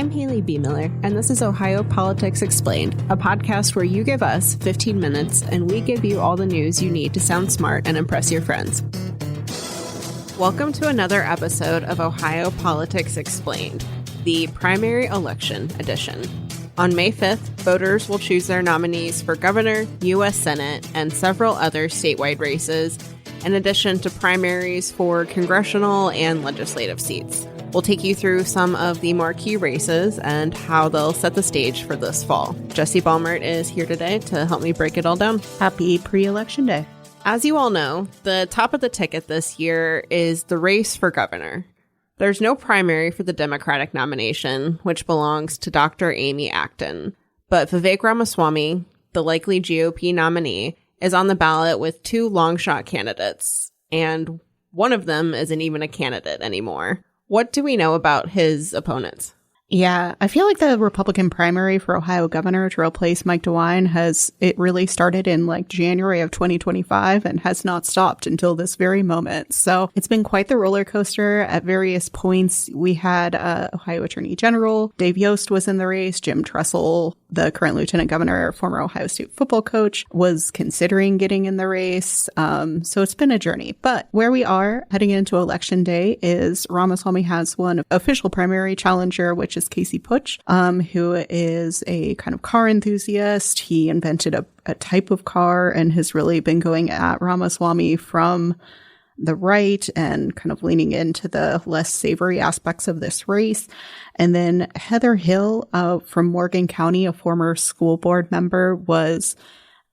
I'm Haley B. Miller, and this is Ohio Politics Explained, a podcast where you give us 15 minutes and we give you all the news you need to sound smart and impress your friends. Welcome to another episode of Ohio Politics Explained, the primary election edition. On May 5th, voters will choose their nominees for governor, U.S. Senate, and several other statewide races, in addition to primaries for congressional and legislative seats. We'll take you through some of the marquee races and how they'll set the stage for this fall. Jesse Balmert is here today to help me break it all down. Happy pre-election day. As you all know, the top of the ticket this year is the race for governor. There's no primary for the Democratic nomination, which belongs to Dr. Amy Acton. But Vivek Ramaswamy, the likely GOP nominee, is on the ballot with two long-shot candidates, and one of them isn't even a candidate anymore. What do we know about his opponents? Yeah, I feel like the Republican primary for Ohio governor to replace Mike DeWine it really started in January of 2025 and has not stopped until this very moment. So it's been quite the roller coaster at various points. We had Ohio Attorney General Dave Yost was in the race. Jim Tressel, the current lieutenant governor, former Ohio State football coach, was considering getting in the race. So it's been a journey. But where we are heading into Election Day is Ramaswamy has one official primary challenger, which is Casey Putsch, who is a kind of car enthusiast. He invented a type of car and has really been going at Ramaswamy from the right and kind of leaning into the less savory aspects of this race. And then Heather Hill from Morgan County, a former school board member, was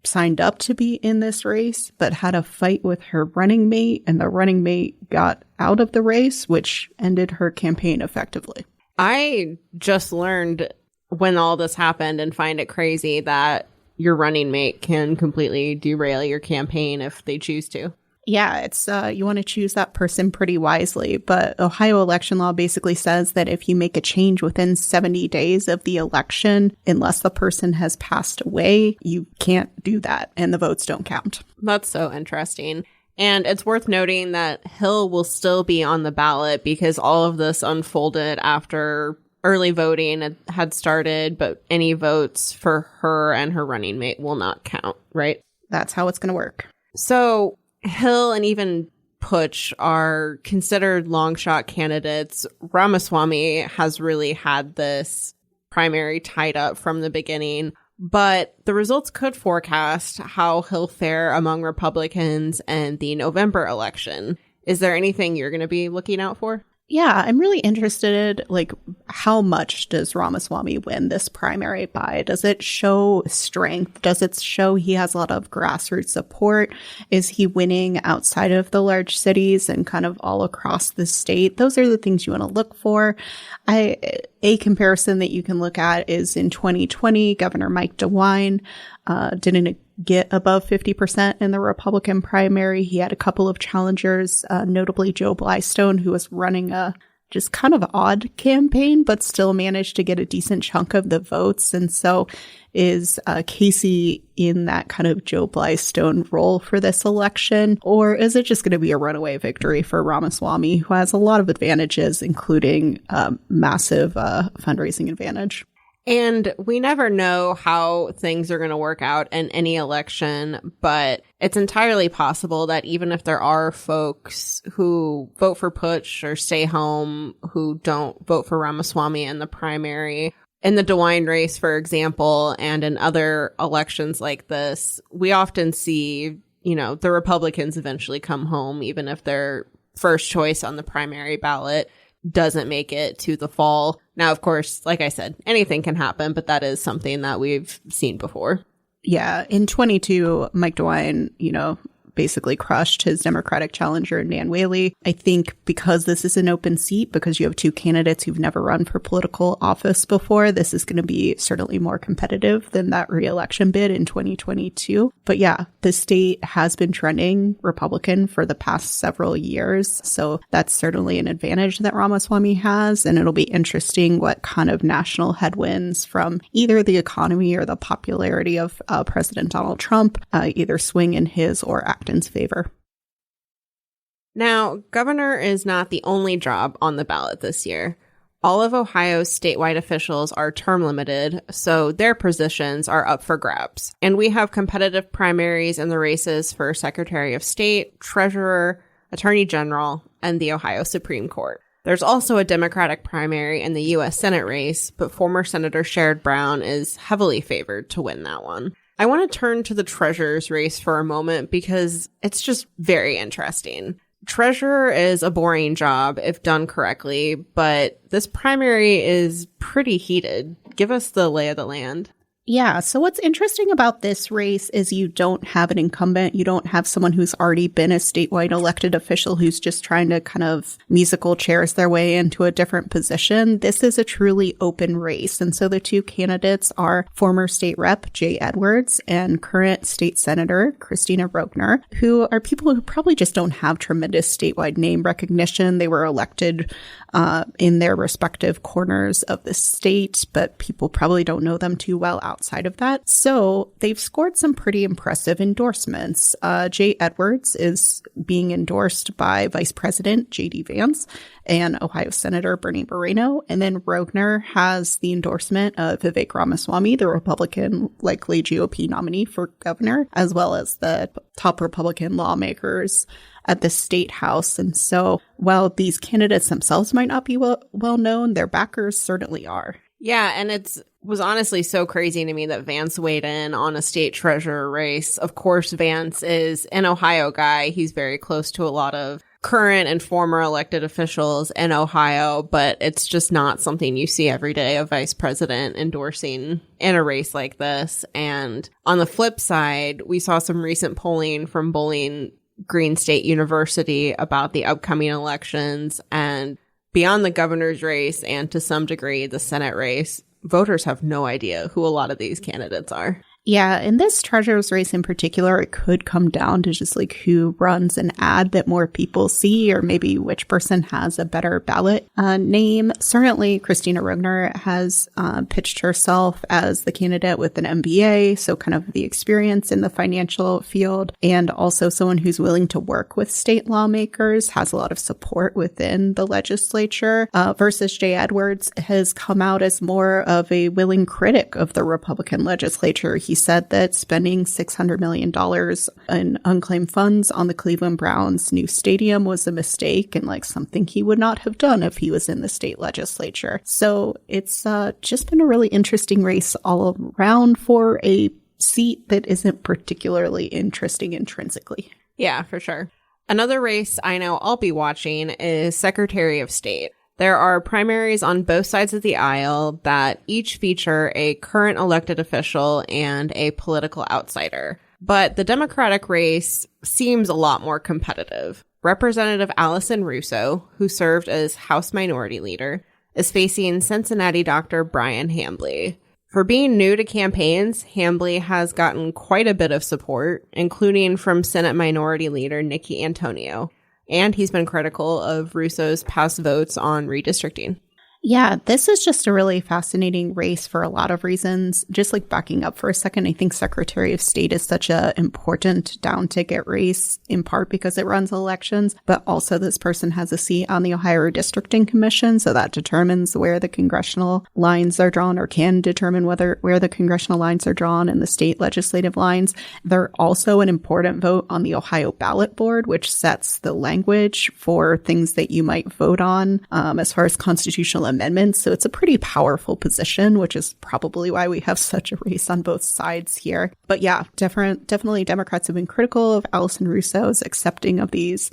signed up to be in this race, but had a fight with her running mate, and the running mate got out of the race, which ended her campaign effectively. I just learned when all this happened and find it crazy that your running mate can completely derail your campaign if they choose to. Yeah, it's you want to choose that person pretty wisely. But Ohio election law basically says that if you make a change within 70 days of the election, unless the person has passed away, you can't do that and the votes don't count. That's so interesting. And it's worth noting that Hill will still be on the ballot because all of this unfolded after early voting had started, but any votes for her and her running mate will not count, right? That's how it's going to work. So Hill and even Putsch are considered long shot candidates. Ramaswamy has really had this primary tied up from the beginning. But the results could forecast how he'll fare among Republicans in the November election. Is there anything you're going to be looking out for? Yeah, I'm really interested, how much does Ramaswamy win this primary by? Does it show strength? Does it show he has a lot of grassroots support? Is he winning outside of the large cities and kind of all across the state? Those are the things you want to look for. A comparison that you can look at is in 2020, Governor Mike DeWine didn't get above 50% in the Republican primary. He had a couple of challengers, notably Joe Blystone, who was running a just kind of odd campaign, but still managed to get a decent chunk of the votes. And so is Casey in that kind of Joe Blystone role for this election? Or is it just going to be a runaway victory for Ramaswamy, who has a lot of advantages, including massive fundraising advantage? And we never know how things are going to work out in any election, but it's entirely possible that even if there are folks who vote for Putsch or stay home who don't vote for Ramaswamy in the primary, in the DeWine race, for example, and in other elections like this, we often see, the Republicans eventually come home, even if their first choice on the primary ballot doesn't make it to the fall. Now, of course, like I said, anything can happen, but that is something that we've seen before. Yeah. In 22, Mike DeWine, basically crushed his Democratic challenger, Nan Whaley. I think because this is an open seat, because you have two candidates who've never run for political office before, this is going to be certainly more competitive than that re-election bid in 2022. But yeah, the state has been trending Republican for the past several years. So that's certainly an advantage that Ramaswamy has. And it'll be interesting what kind of national headwinds from either the economy or the popularity of President Donald Trump either swing in his or Acton's favor. Now, governor is not the only job on the ballot this year. All of Ohio's statewide officials are term limited, so their positions are up for grabs. And we have competitive primaries in the races for Secretary of State, Treasurer, Attorney General, and the Ohio Supreme Court. There's also a Democratic primary in the U.S. Senate race, but former Senator Sherrod Brown is heavily favored to win that one. I want to turn to the treasurer's race for a moment because it's just very interesting. Treasurer is a boring job if done correctly, but this primary is pretty heated. Give us the lay of the land. Yeah, so what's interesting about this race is you don't have an incumbent. You don't have someone who's already been a statewide elected official who's just trying to kind of musical chairs their way into a different position. This is a truly open race. And so the two candidates are former state rep Jay Edwards and current state senator Christina Rogner, who are people who probably just don't have tremendous statewide name recognition. They were elected in their respective corners of the state, but people probably don't know them too well outside of that. So they've scored some pretty impressive endorsements. Jay Edwards is being endorsed by Vice President J.D. Vance and Ohio Senator Bernie Moreno. And then Rogner has the endorsement of Vivek Ramaswamy, the Republican, likely GOP nominee for governor, as well as the top Republican lawmakers at the state house. And so while these candidates themselves might not be well known, their backers certainly are. Yeah, and it was honestly so crazy to me that Vance weighed in on a state treasurer race. Of course, Vance is an Ohio guy. He's very close to a lot of current and former elected officials in Ohio, but it's just not something you see every day, a vice president endorsing in a race like this. And on the flip side, we saw some recent polling from Bowling Green State University about the upcoming elections, and beyond the governor's race and to some degree the Senate race, voters have no idea who a lot of these candidates are. Yeah, in this treasurer's race in particular, it could come down to just like who runs an ad that more people see, or maybe which person has a better ballot name. Certainly, Christina Rogner has pitched herself as the candidate with an MBA, so kind of the experience in the financial field, and also someone who's willing to work with state lawmakers, has a lot of support within the legislature, versus Jay Edwards has come out as more of a willing critic of the Republican legislature. He said that spending $600 million in unclaimed funds on the Cleveland Browns' new stadium was a mistake and like something he would not have done if he was in the state legislature. So it's just been a really interesting race all around for a seat that isn't particularly interesting intrinsically. Yeah, for sure. Another race I know I'll be watching is Secretary of State. There are primaries on both sides of the aisle that each feature a current elected official and a political outsider. But the Democratic race seems a lot more competitive. Representative Allison Russo, who served as House Minority Leader, is facing Cincinnati Dr. Brian Hambly. For being new to campaigns, Hambly has gotten quite a bit of support, including from Senate Minority Leader Nikki Antonio. And he's been critical of Russo's past votes on redistricting. Yeah, this is just a really fascinating race for a lot of reasons. Just like backing up for a second, I think Secretary of State is such an important down-ticket race, in part because it runs elections, but also this person has a seat on the Ohio Redistricting Commission, so that determines where the congressional lines are drawn, or can determine where the congressional lines are drawn and the state legislative lines. They're also an important vote on the Ohio ballot board, which sets the language for things that you might vote on as far as constitutional amendments. So it's a pretty powerful position, which is probably why we have such a race on both sides here. But yeah, definitely Democrats have been critical of Allison Russo's accepting of these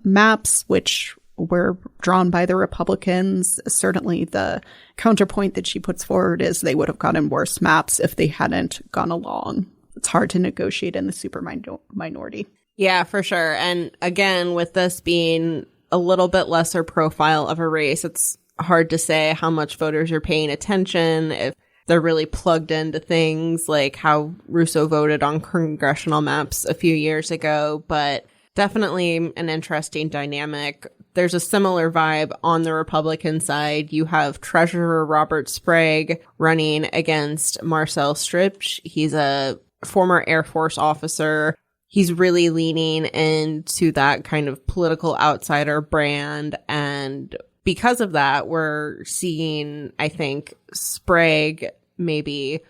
maps, which were drawn by the Republicans. Certainly the counterpoint that she puts forward is they would have gotten worse maps if they hadn't gone along. It's hard to negotiate in the super minority. Yeah, for sure. And again, with this being a little bit lesser profile of a race, it's hard to say how much voters are paying attention, if they're really plugged into things like how Russo voted on congressional maps a few years ago, but definitely an interesting dynamic. There's a similar vibe on the Republican side. You have Treasurer Robert Sprague running against Marcel Stripsch. He's a former Air Force officer. He's really leaning into that kind of political outsider brand and because of that, we're seeing, I think, Sprague maybe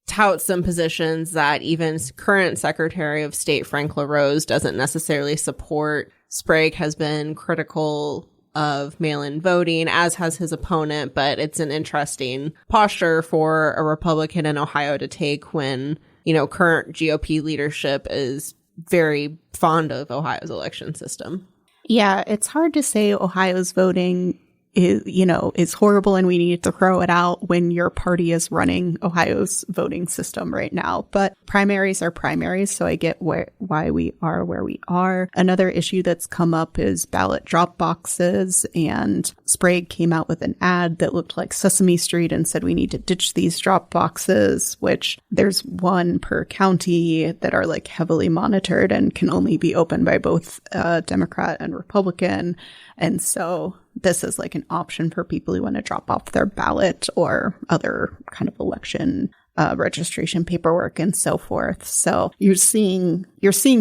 tout some positions that even current Secretary of State Frank LaRose doesn't necessarily support. Sprague has been critical of mail-in voting, as has his opponent, but it's an interesting posture for a Republican in Ohio to take when, you know, current GOP leadership is very fond of Ohio's election system. Yeah, it's hard to say Ohio's voting is horrible and we need to throw it out when your party is running Ohio's voting system right now. But primaries are primaries, so I get why we are where we are. Another issue that's come up is ballot drop boxes, and Sprague came out with an ad that looked like Sesame Street and said we need to ditch these drop boxes, which there's one per county that are like heavily monitored and can only be opened by both Democrat and Republican. And so this is like an option for people who want to drop off their ballot or other kind of election registration paperwork and so forth. So you're seeing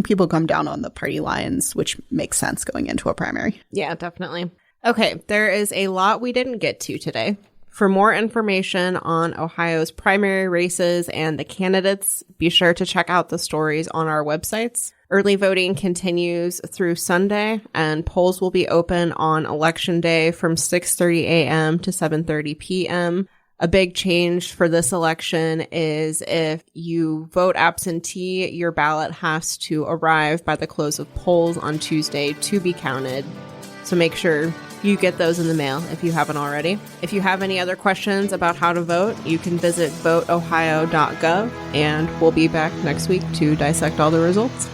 people come down on the party lines, which makes sense going into a primary. Yeah, definitely. Okay, there is a lot we didn't get to today. For more information on Ohio's primary races and the candidates, be sure to check out the stories on our websites. Early voting continues through Sunday, and polls will be open on Election Day from 6:30 a.m. to 7:30 p.m. A big change for this election is if you vote absentee, your ballot has to arrive by the close of polls on Tuesday to be counted. So make sure you get those in the mail if you haven't already. If you have any other questions about how to vote, you can visit voteohio.gov, and we'll be back next week to dissect all the results.